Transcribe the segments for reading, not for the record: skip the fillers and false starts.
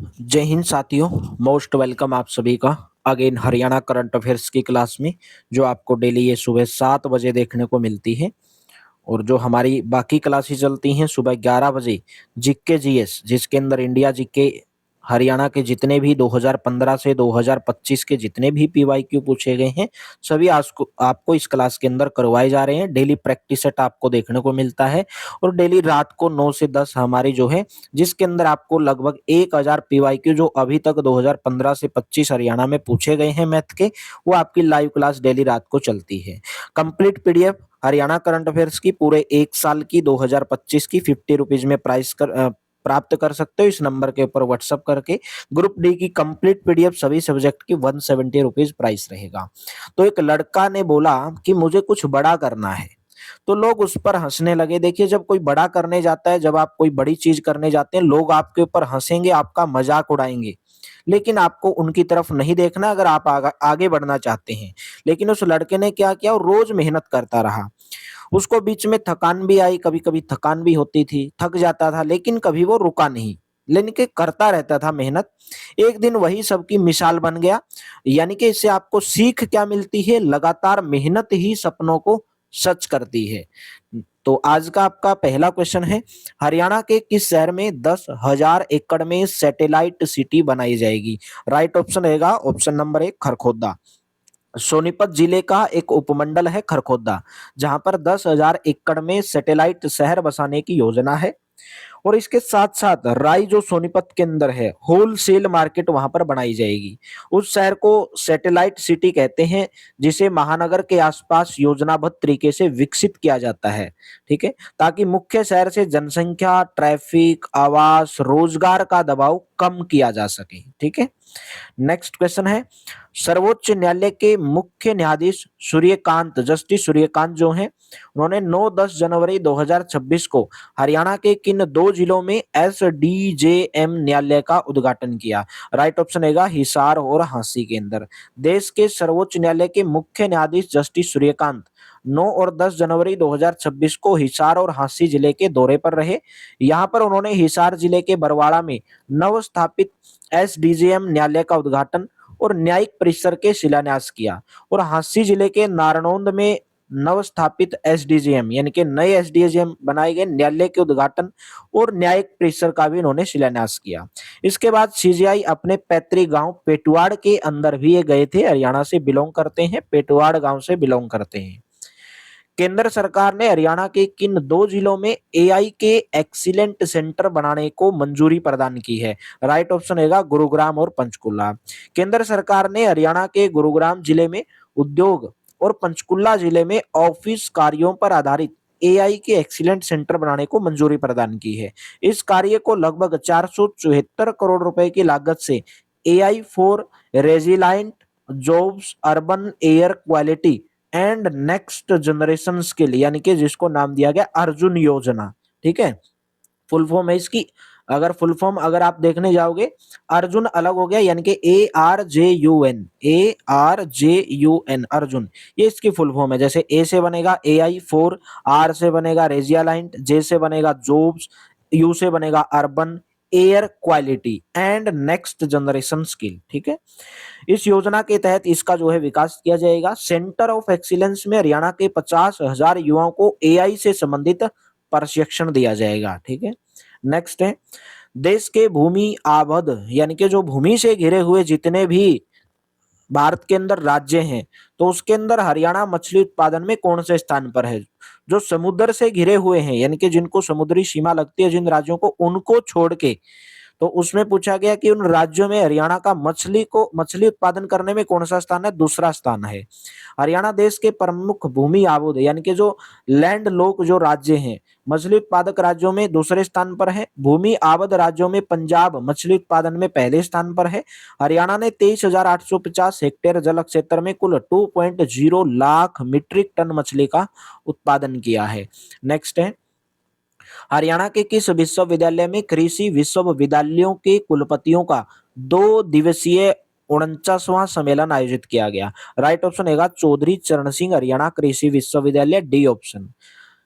जय हिंद साथियों। Most welcome आप सभी का अगेन हरियाणा करंट अफेयर्स की क्लास में, जो आपको डेली ये सुबह 7 बजे देखने को मिलती है। और जो हमारी बाकी क्लासेस चलती हैं सुबह 11 बजे, जीके जीएस, जिसके अंदर इंडिया जीके हरियाणा के जितने भी 2015 से 2025 के जितने भी पीवाईक्यू पूछे गए हैं, सभी आपको इस क्लास के अंदर करवाए जा रहे हैं। डेली प्रैक्टिस सेट आपको देखने को मिलता है और डेली रात को 9 से 10 हमारी जो है, जिसके अंदर आपको लगभग 1000 पीवाईक्यू जो अभी तक 2015 से 25 हरियाणा में पूछे गए हैं मैथ के, वो आपकी लाइव क्लास डेली रात को चलती है। Complete PDF Haryana current affairs की पूरे 1 साल की 2025 की 50 रुपीज में प्राप्त कर सकते हो इस नंबर के ऊपर व्हाट्सअप करके। ग्रुप डी की कंप्लीट पीडीएफ सभी सब्जेक्ट की 170 रुपीज प्राइस रहेगा। तो एक लड़का ने बोला कि मुझे कुछ बड़ा करना है, तो लोग उस पर हंसने लगे। देखिए, जब कोई बड़ा करने जाता है, जब आप कोई बड़ी चीज करने जाते हैं, लोग आपके ऊपर हंसेंगे, आपका मजाक उड़ाएंगे, लेकिन आपको उनकी तरफ नहीं देखना अगर आप आगे बढ़ना चाहते हैं। लेकिन उस लड़के ने क्या किया, वो रोज मेहनत करता रहा। उसको बीच में थकान भी आई, कभी कभी थकान भी होती थी, थक जाता था, लेकिन कभी वो रुका नहीं, लेकिन के करता रहता था मेहनत। एक दिन वही सबकी मिसाल बन गया। यानी कि इससे आपको सीख क्या मिलती है, लगातार मेहनत ही सपनों को सच करती है। तो आज का आपका पहला क्वेश्चन है, हरियाणा के किस शहर में 10,000 एकड़ में सैटेलाइट सिटी बनाई जाएगी? राइट ऑप्शन रहेगा ऑप्शन नंबर 1 खरखोदा। सोनीपत जिले का एक उपमंडल है खरखोदा, जहां पर 10,000 एकड़ में सैटेलाइट शहर बसाने की योजना है। और इसके साथ साथ राई जो सोनीपत के अंदर है, होलसेल मार्केट वहां पर बनाई जाएगी। उस शहर को सैटेलाइट सिटी कहते हैं, जिसे महानगर के आसपास योजनाबद्ध तरीके से विकसित किया जाता है। ठीक है, ताकि मुख्य शहर से जनसंख्या, ट्रैफिक, आवास, रोजगार का दबाव कम किया जा सके। ठीक है, नेक्स्ट क्वेश्चन है, सर्वोच्च न्यायालय के मुख्य न्यायाधीश सूर्यकांत, जस्टिस सूर्यकांत जो हैं, उन्होंने 9-10 जनवरी 2026 को हरियाणा के किन दो जिलों में एसडीजेएम न्यायालय का उद्घाटन किया? राइट ऑप्शन रहेगा हिसार और हांसी के अंदर। देश के सर्वोच्च न्यायालय के मुख्य न्यायाधीश जस्टिस सूर्यकांत 9 और 10 जनवरी 2026 को हिसार और हांसी जिले के दौरे पर रहे। यहाँ पर उन्होंने हिसार जिले के बरवाड़ा में नव स्थापित एसडीजेएम न्यायालय का उद्घाटन और न्यायिक परिसर के शिलान्यास किया। और हांसी जिले के नारनौंद में नव स्थापित एसडीजेएम यानी कि नए एसडीजेएम बनाए गए न्यायालय के उद्घाटन और न्यायिक परिसर का भी उन्होंने शिलान्यास किया। इसके बाद सीजीआई अपने पैतृक गांव पेटवाड़ के अंदर भी ये गए थे। हरियाणा से बिलोंग करते हैं, पेटवाड़ गांव से बिलोंग करते हैं। केंद्र सरकार ने हरियाणा के किन दो जिलों में एआई के एक्सीलेंट सेंटर बनाने को मंजूरी प्रदान की है? राइट ऑप्शन रहेगा गुरुग्राम और पंचकुला। केंद्र सरकार ने हरियाणा के गुरुग्राम जिले में उद्योग और पंचकुला जिले में ऑफिस कार्यों पर आधारित एआई के एक्सीलेंट सेंटर बनाने को मंजूरी प्रदान की है। इस कार्य को लगभग 474 करोड़ रुपए की लागत से AI for resilient jobs, urban air quality and next generation के लिए, यानी कि जिसको नाम दिया गया अर्जुन योजना। ठीक है, फुल फॉर्म है इसकी। अगर फुल फॉर्म अगर आप देखने जाओगे, अर्जुन अलग हो गया, यानी कि ARJUN, ARJUN अर्जुन, ये इसकी फुल फॉर्म है। जैसे ए से बनेगा एआई फोर, आर से बनेगा रेजियालाइंट, जे से बनेगा जॉब्स, यू से बनेगा urban air quality and next generation skill. ठीक है, इस योजना के तहत इसका जो है विकास किया जाएगा। सेंटर ऑफ एक्सीलेंस में हरियाणा के 50,000 युवाओं को एआई से संबंधित प्रशिक्षण दिया जाएगा। ठीक है, नेक्स्ट है, देश के भूमि आबद यानी कि जो भूमि से घिरे हुए जितने भी भारत के अंदर राज्य हैं, तो उसके अंदर हरियाणा मछली उत्पादन में कौन से स्थान पर है? जो समुद्र से घिरे हुए हैं, यानी कि जिनको समुद्री सीमा लगती है जिन राज्यों को, उनको छोड़ के, तो उसमें पूछा गया कि उन राज्यों में हरियाणा का मछली उत्पादन करने में कौन सा स्थान है? दूसरा स्थान है। हरियाणा देश के प्रमुख भूमि आबूद यानी कि जो लैंड लॉक जो राज्य हैं, मछली उत्पादक राज्यों में दूसरे स्थान पर है। भूमि आबद राज्यों में पंजाब मछली उत्पादन में पहले स्थान पर है। हरियाणा ने 23,850 हेक्टेयर जल क्षेत्र में कुल 2.0 लाख मीट्रिक टन मछली का उत्पादन किया है। नेक्स्ट है, हरियाणा के किस विश्वविद्यालय में कृषि विश्वविद्यालयों के कुलपतियों का 2 दिवसीय 49वां सम्मेलन आयोजित किया गया? राइट ऑप्शन है चौधरी चरण सिंह हरियाणा कृषि विश्वविद्यालय, डी ऑप्शन।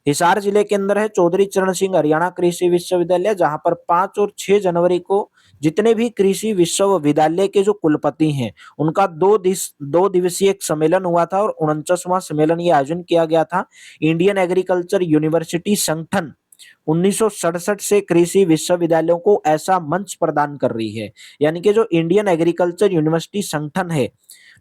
हिसार जिले के अंदर है चौधरी चरण सिंह हरियाणा कृषि विश्वविद्यालय, जहां पर 5 और 6 जनवरी को जितने भी कृषि विश्वविद्यालय के जो कुलपति हैं उनका 2 दिवसीय एक सम्मेलन हुआ था और 49वां सम्मेलन ये आयोजन किया गया था। इंडियन एग्रीकल्चर यूनिवर्सिटी संगठन 1967 से कृषि विश्वविद्यालयों को ऐसा मंच प्रदान कर रही है, यानी कि जो इंडियन एग्रीकल्चर यूनिवर्सिटी संगठन है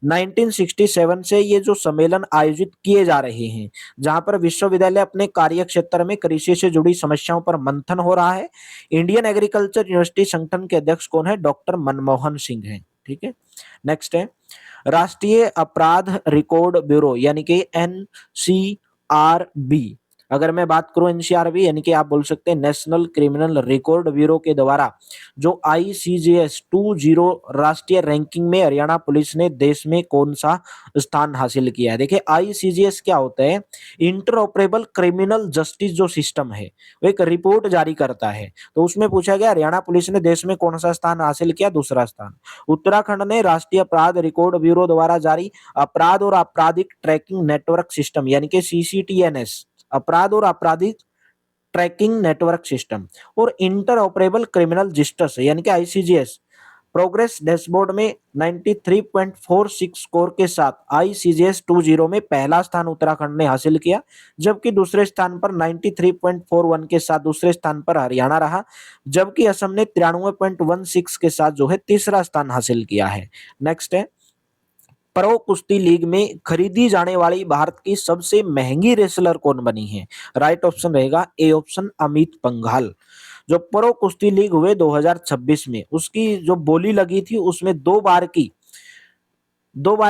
1967 से ये जो सम्मेलन आयोजित किए जा रहे हैं, जहां पर विश्वविद्यालय अपने कार्य क्षेत्र में कृषि से जुड़ी समस्याओं पर मंथन हो रहा है। इंडियन एग्रीकल्चर यूनिवर्सिटी संगठन के अध्यक्ष कौन है? डॉक्टर मनमोहन सिंह हैं। ठीक है, नेक्स्ट है राष्ट्रीय अपराध रिकॉर्ड ब्यूरो यानी कि एनसीआरबी। अगर मैं बात करूं एनसीआरबी यानी कि आप बोल सकते हैं नेशनल क्रिमिनल रिकॉर्ड ब्यूरो के द्वारा जो आईसीजेएस 20 राष्ट्रीय रैंकिंग में हरियाणा पुलिस ने देश में कौन सा स्थान हासिल किया है। देखिए आईसीजेएस क्या होता है? इंटरऑपरेबल क्रिमिनल जस्टिस जो सिस्टम है वो एक रिपोर्ट जारी करता है, तो उसमें पूछा गया हरियाणा पुलिस ने देश में कौन सा स्थान हासिल किया? दूसरा स्थान। उत्तराखंड ने राष्ट्रीय अपराध रिकॉर्ड ब्यूरो द्वारा जारी अपराध और आपराधिक ट्रैकिंग नेटवर्क सिस्टम यानी कि सीसीटीएनएस, अपराध और आपराधिक ट्रैकिंग नेटवर्क सिस्टम और इंटर ऑपरेबल क्रिमिनल जस्टिस यानी कि आईसीजेएस प्रोग्रेस डैशबोर्ड में 93.46 स्कोर के साथ आईसीजेएस 20 में पहला स्थान उत्तराखंड ने हासिल किया, जबकि दूसरे स्थान पर 93.41 के साथ दूसरे स्थान पर हरियाणा रहा, जबकि असम ने 93.16 के साथ जो है तीसरा स्थान हासिल किया है। नेक्स्ट है प्रो कुश्ती लीग में खरीदी जाने वाली भारत की सबसे महंगी रेसलर कौन बनी है? राइट ऑप्शन रहेगा ए ऑप्शन अमित पंघाल। जो प्रो कुश्ती लीग हुए 2026 में उसकी जो बोली लगी थी उसमें दो बार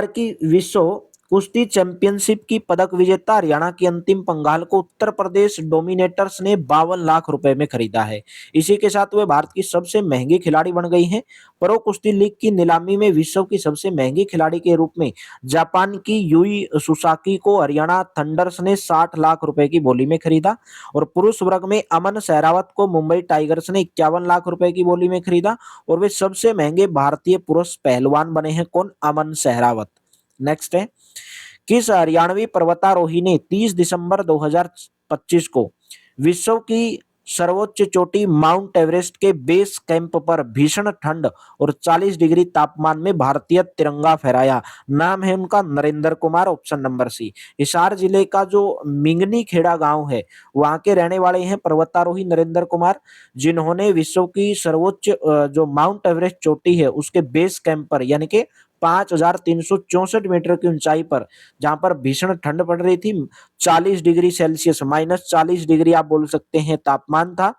की विश्व कुश्ती चैंपियनशिप की पदक विजेता हरियाणा की अंतिम पंघाल को उत्तर प्रदेश डोमिनेटर्स ने 52 लाख रुपए में खरीदा है। इसी के साथ वे भारत की सबसे महंगी खिलाड़ी बन गई हैं। प्रो कुश्ती लीग की नीलामी में विश्व की सबसे महंगी खिलाड़ी के रूप में जापान की यूई सुसाकी को हरियाणा थंडर्स ने 60 लाख रुपए की बोली में खरीदा और पुरुष वर्ग में अमन सहरावत को मुंबई टाइगर्स ने 51 लाख रुपए की बोली में खरीदा और वे सबसे महंगे भारतीय पुरुष पहलवान बने हैं। कौन? अमन सहरावत। नेक्स्ट है किस हरियाणवी पर्वतारोही ने 30 दिसंबर 2025 को विश्व की सर्वोच्च चोटी माउंट एवरेस्ट के बेस कैंप पर भीषण ठंड और 40 डिग्री तापमान में भारतीय तिरंगा फहराया? नाम है उनका Narendra Kumar, option number C. Hisar जिले का जो मिंगनी खेड़ा गांव है वहां के रहने वाले हैं पर्वतारोही नरेंद्र कुमार, जिन्होंने विश्व की सर्वोच्च जो माउंट एवरेस्ट चोटी है उसके बेस कैंप पर यानी कि 5,364 मीटर की ऊंचाई पर जहां पर भीषण ठंड पड़ रही थी, 40 डिग्री सेल्सियस -40 डिग्री आप बोल सकते हैं तापमान था,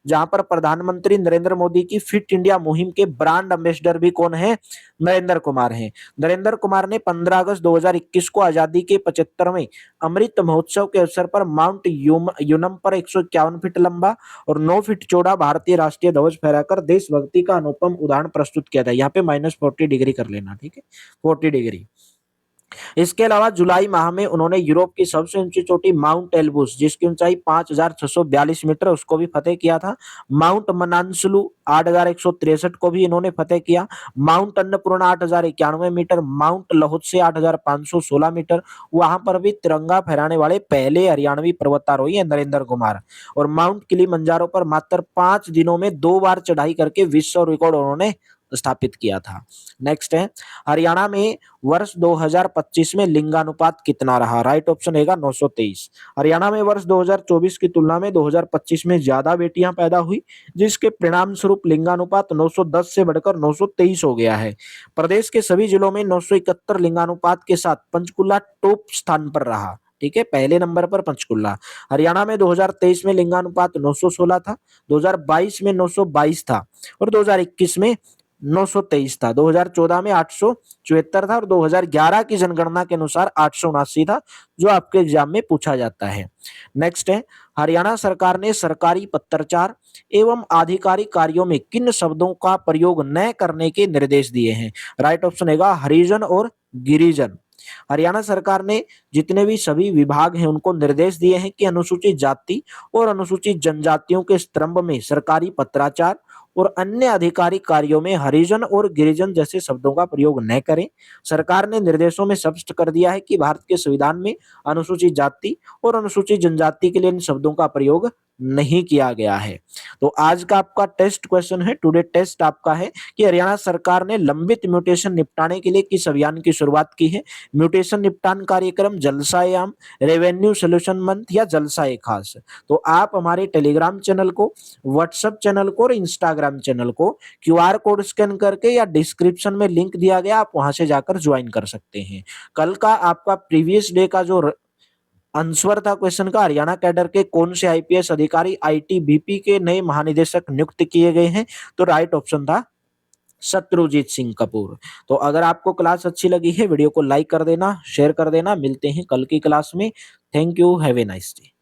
जहां पर प्रधानमंत्री नरेंद्र मोदी की फिट इंडिया मुहिम के ब्रांड एम्बेसडर भी कौन है? नरेंद्र कुमार हैं। नरेंद्र कुमार ने 15 अगस्त 2021 को आजादी के 75वें अमृत महोत्सव के अवसर पर माउंट यूनम पर 151 फीट लंबा और 9 फीट चौड़ा भारतीय राष्ट्रीय ध्वज फहराकर देशभक्ति का अनुपम उदाहरण प्रस्तुत किया था। यहाँ पे -40 डिग्री कर लेना, ठीक है, 40 डिग्री। इसके अलावा जुलाई माह में उन्होंने यूरोप की सबसे ऊंची चोटी माउंट एल्ब्रूस जिसकी ऊंचाई 5,642 मीटर उसको भी फतेह किया था। माउंट मनांसलू 8,163 को भी इन्होंने फतेह किया। Mount Annapurna 8,091 metre, mount Lhotse 8,516 metre, वहां पर भी तिरंगा फहराने वाले पहले हरियाणवी पर्वतारोही है नरेंद्र कुमार। और माउंट किलिमंजारो पर मात्र 5 दिनों में 2 बार चढ़ाई करके विश्व रिकॉर्ड उन्होंने स्थापित किया था। नेक्स्ट है हरियाणा में वर्ष 2025 में लिंगानुपात कितना रहा? राइट ऑप्शन रहेगा 923। हरियाणा में वर्ष 2024 की तुलना में 2025 में ज्यादा बेटियां पैदा हुई, जिसके परिणाम स्वरूप लिंगानुपात 910 से बढ़कर 923 हो गया है। प्रदेश के सभी जिलों में 971 लिंगानुपात के साथ पंचकुला टॉप स्थान पर रहा। ठीक है, पहले नंबर पर पंचकुला। हरियाणा में 2023 में लिंगानुपात 916 था, 2022 में 922 था और 2021 में 923 था, 2014 में 874 था और 2011 की जनगणना के अनुसार 879 था, जो आपके एग्जाम में पूछा जाता है। नेक्स्ट है हरियाणा सरकार ने सरकारी पत्राचार एवं आधिकारिक कार्यों में किन शब्दों का प्रयोग न करने के निर्देश दिए हैं? राइट ऑप्शन है हरिजन और गिरिजन। हरियाणा सरकार ने जितने भी सभी विभाग हैं उनको निर्देश दिए हैं कि अनुसूचित जाति और अनुसूचित जनजातियों के स्तंभ में सरकारी पत्राचार और अन्य आधिकारिक कार्यों में हरिजन और गिरिजन जैसे शब्दों का प्रयोग न करें। सरकार ने निर्देशों में स्पष्ट कर दिया है कि भारत के संविधान में अनुसूचित जाति और अनुसूचित जनजाति के लिए इन शब्दों का प्रयोग नहीं किया गया है। तो आज का आपका टेस्ट क्वेश्चन है, टुडे टेस्ट आपका है कि हरियाणा सरकार ने लंबित म्यूटेशन निपटाने के लिए किस अभियान की शुरुआत की है। म्यूटेशन निपटान कार्यक्रम, जलसायाम, रेवेन्यू सोल्यूशन मंथ या जलसा खास। तो आप हमारे टेलीग्राम चैनल को, व्हाट्सएप चैनल को और इंस्टाग्राम चैनल को क्यूआर कोड स्कैन करके या डिस्क्रिप्शन में लिंक दिया गया, आप वहां से जाकर ज्वाइन कर सकते हैं। कल का आपका प्रीवियस डे का जो आंसर था क्वेश्चन का, हरियाणा कैडर के कौन से आईपीएस अधिकारी आईटीबीपी के नए महानिदेशक नियुक्त किए गए हैं, तो राइट ऑप्शन था शत्रुजीत सिंह कपूर। तो अगर आपको क्लास अच्छी लगी है, वीडियो को लाइक कर देना, शेयर कर देना। मिलते हैं कल की क्लास में। Thank you, have a nice day.